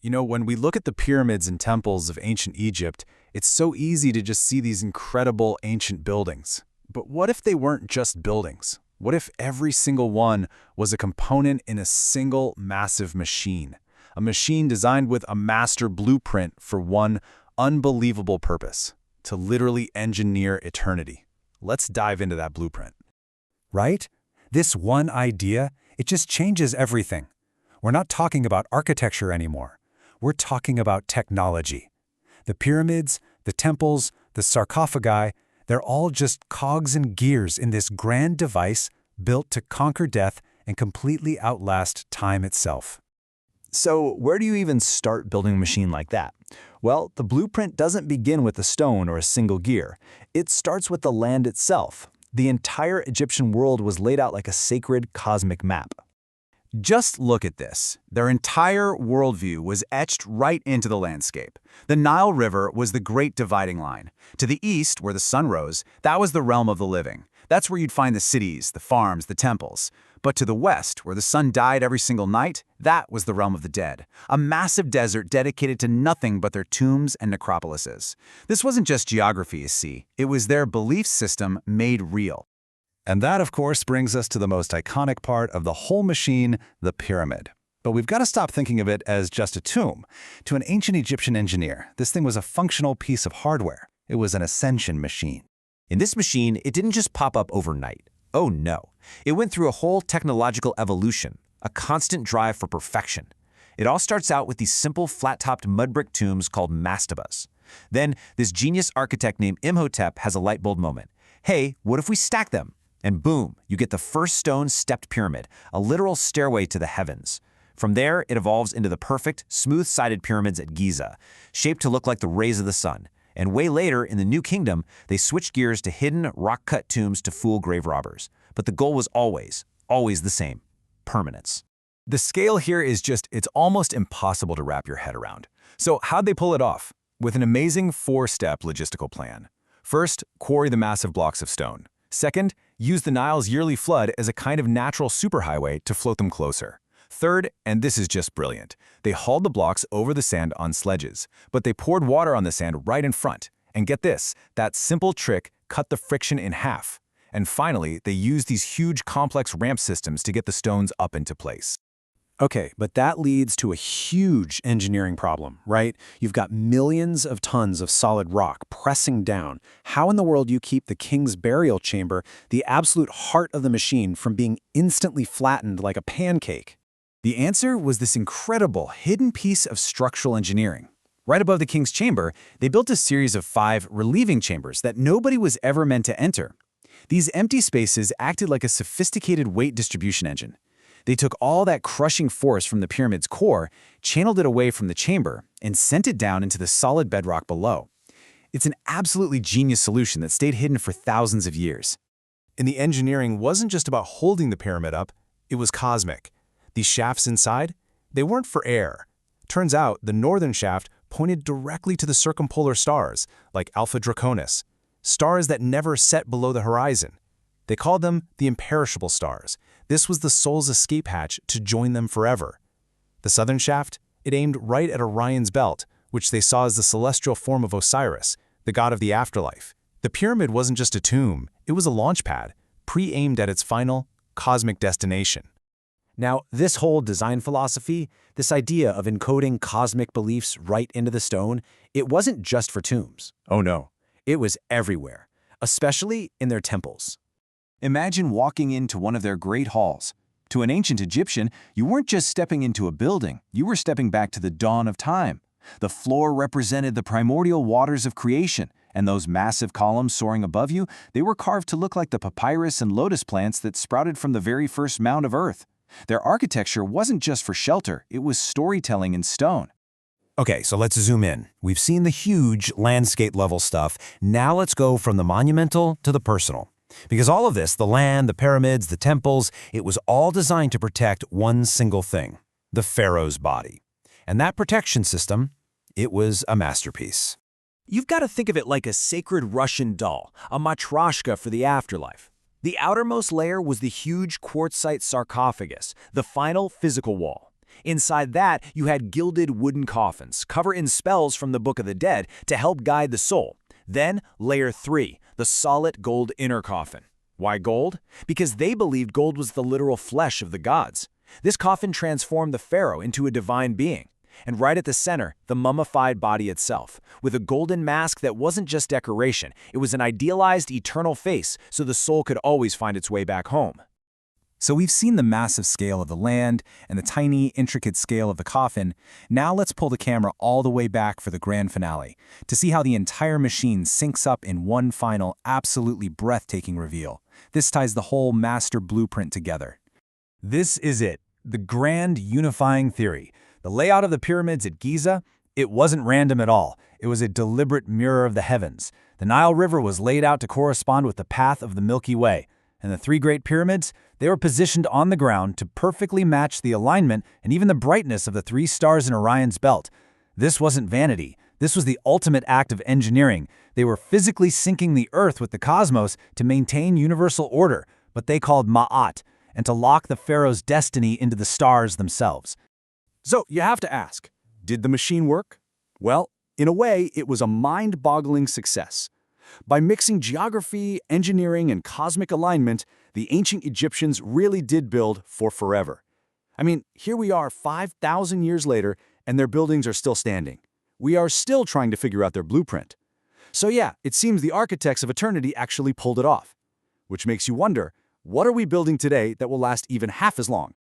When we look at the pyramids and temples of ancient Egypt, it's so easy to just see these incredible ancient buildings. But what if they weren't just buildings? What if every single one was a component in a single massive machine? A machine designed with a master blueprint for one unbelievable purpose: to literally engineer eternity. Let's dive into that blueprint. Right? This one idea, it just changes everything. We're not talking about architecture anymore. We're talking about technology. The pyramids, the temples, the sarcophagi, they're all just cogs and gears in this grand device built to conquer death and completely outlast time itself. So where do you even start building a machine like that? Well, the blueprint doesn't begin with a stone or a single gear. It starts with the land itself. The entire Egyptian world was laid out like a sacred cosmic map. Just look at this. Their entire worldview was etched right into the landscape. The Nile River was the great dividing line. To the east, where the sun rose, that was the realm of the living. That's where you'd find the cities, the farms, the temples. But to the west, where the sun died every single night, that was the realm of the dead. A massive desert dedicated to nothing but their tombs and necropolises. This wasn't just geography, you see. It was their belief system made real. And that, of course, brings us to the most iconic part of the whole machine, the pyramid. But we've got to stop thinking of it as just a tomb. To an ancient Egyptian engineer, this thing was a functional piece of hardware. It was an ascension machine. In this machine, it didn't just pop up overnight. Oh no. It went through a whole technological evolution, a constant drive for perfection. It all starts out with these simple flat-topped mud brick tombs called mastabas. Then, this genius architect named Imhotep has a light bulb moment. Hey, what if we stack them? And boom, you get the first stone-stepped pyramid, a literal stairway to the heavens. From there, it evolves into the perfect, smooth-sided pyramids at Giza, shaped to look like the rays of the sun. And way later, in the New Kingdom, they switched gears to hidden, rock-cut tombs to fool grave robbers. But the goal was always the same: permanence. The scale here is it's almost impossible to wrap your head around. So how'd they pull it off? With an amazing four-step logistical plan. First, quarry the massive blocks of stone. Second, use the Nile's yearly flood as a kind of natural superhighway to float them closer. Third, and this is just brilliant, they hauled the blocks over the sand on sledges, but they poured water on the sand right in front. And get this, that simple trick cut the friction in half. And finally, they used these huge complex ramp systems to get the stones up into place. Okay, but that leads to a huge engineering problem, right? You've got millions of tons of solid rock pressing down. How in the world do you keep the king's burial chamber, the absolute heart of the machine, from being instantly flattened like a pancake? The answer was this incredible hidden piece of structural engineering. Right above the king's chamber, they built a series of 5 relieving chambers that nobody was ever meant to enter. These empty spaces acted like a sophisticated weight distribution engine. They took all that crushing force from the pyramid's core, channeled it away from the chamber, and sent it down into the solid bedrock below. It's an absolutely genius solution that stayed hidden for thousands of years. And the engineering wasn't just about holding the pyramid up, it was cosmic. These shafts inside, they weren't for air. Turns out the northern shaft pointed directly to the circumpolar stars, like Alpha Draconis, stars that never set below the horizon. They called them the imperishable stars. This was the soul's escape hatch to join them forever. The southern shaft, it aimed right at Orion's belt, which they saw as the celestial form of Osiris, the god of the afterlife. The pyramid wasn't just a tomb, it was a launch pad, pre-aimed at its final, cosmic destination. Now, this whole design philosophy, this idea of encoding cosmic beliefs right into the stone, it wasn't just for tombs. Oh no, it was everywhere, especially in their temples. Imagine walking into one of their great halls. To an ancient Egyptian, you weren't just stepping into a building, you were stepping back to the dawn of time. The floor represented the primordial waters of creation, and those massive columns soaring above you, they were carved to look like the papyrus and lotus plants that sprouted from the very first mound of earth. Their architecture wasn't just for shelter, it was storytelling in stone. Okay, so let's zoom in. We've seen the huge landscape-level stuff. Now let's go from the monumental to the personal. Because all of this, the land, the pyramids, the temples, it was all designed to protect one single thing: the pharaoh's body. And that protection system, it was a masterpiece. You've got to think of it like a sacred Russian doll, a matryoshka for the afterlife. The outermost layer was the huge quartzite sarcophagus, the final physical wall. Inside that, you had gilded wooden coffins, covered in spells from the Book of the Dead to help guide the soul. Then, layer 3, the solid gold inner coffin. Why gold? Because they believed gold was the literal flesh of the gods. This coffin transformed the pharaoh into a divine being. And right at the center, the mummified body itself, with a golden mask that wasn't just decoration, it was an idealized eternal face so the soul could always find its way back home. So we've seen the massive scale of the land and the tiny, intricate scale of the coffin. Now let's pull the camera all the way back for the grand finale, to see how the entire machine syncs up in one final, absolutely breathtaking reveal. This ties the whole master blueprint together. This is it, the grand unifying theory. The layout of the pyramids at Giza, it wasn't random at all. It was a deliberate mirror of the heavens. The Nile River was laid out to correspond with the path of the Milky Way. And the three great pyramids, they were positioned on the ground to perfectly match the alignment and even the brightness of the 3 stars in Orion's belt. This wasn't vanity. This was the ultimate act of engineering. They were physically syncing the Earth with the cosmos to maintain universal order, what they called Ma'at, and to lock the pharaoh's destiny into the stars themselves. So you have to ask, did the machine work? Well, in a way, it was a mind-boggling success. By mixing geography, engineering, and cosmic alignment, the ancient Egyptians really did build for forever. I mean, here we are 5,000 years later, and their buildings are still standing. We are still trying to figure out their blueprint. So yeah, it seems the architects of eternity actually pulled it off. Which makes you wonder, what are we building today that will last even half as long?